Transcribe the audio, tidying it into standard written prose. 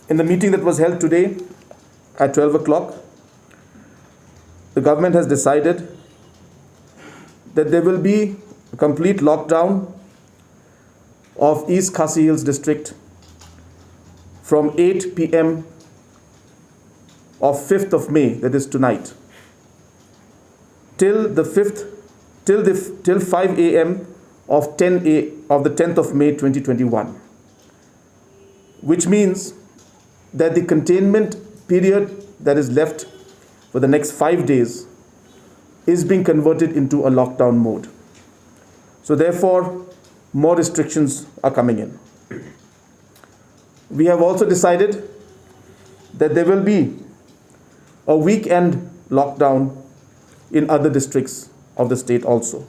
In the meeting that was held today at 12 o'clock, the government has decided that there will be a complete lockdown of East Khasi Hills district from 8 p.m. of 5th of May, that is tonight, till 5 a.m. of the 10th of May 2021, which means that the containment period that is left for the next 5 days is being converted into a lockdown mode. So therefore, more restrictions are coming in. We have also decided that there will be a weekend lockdown in other districts of the state also.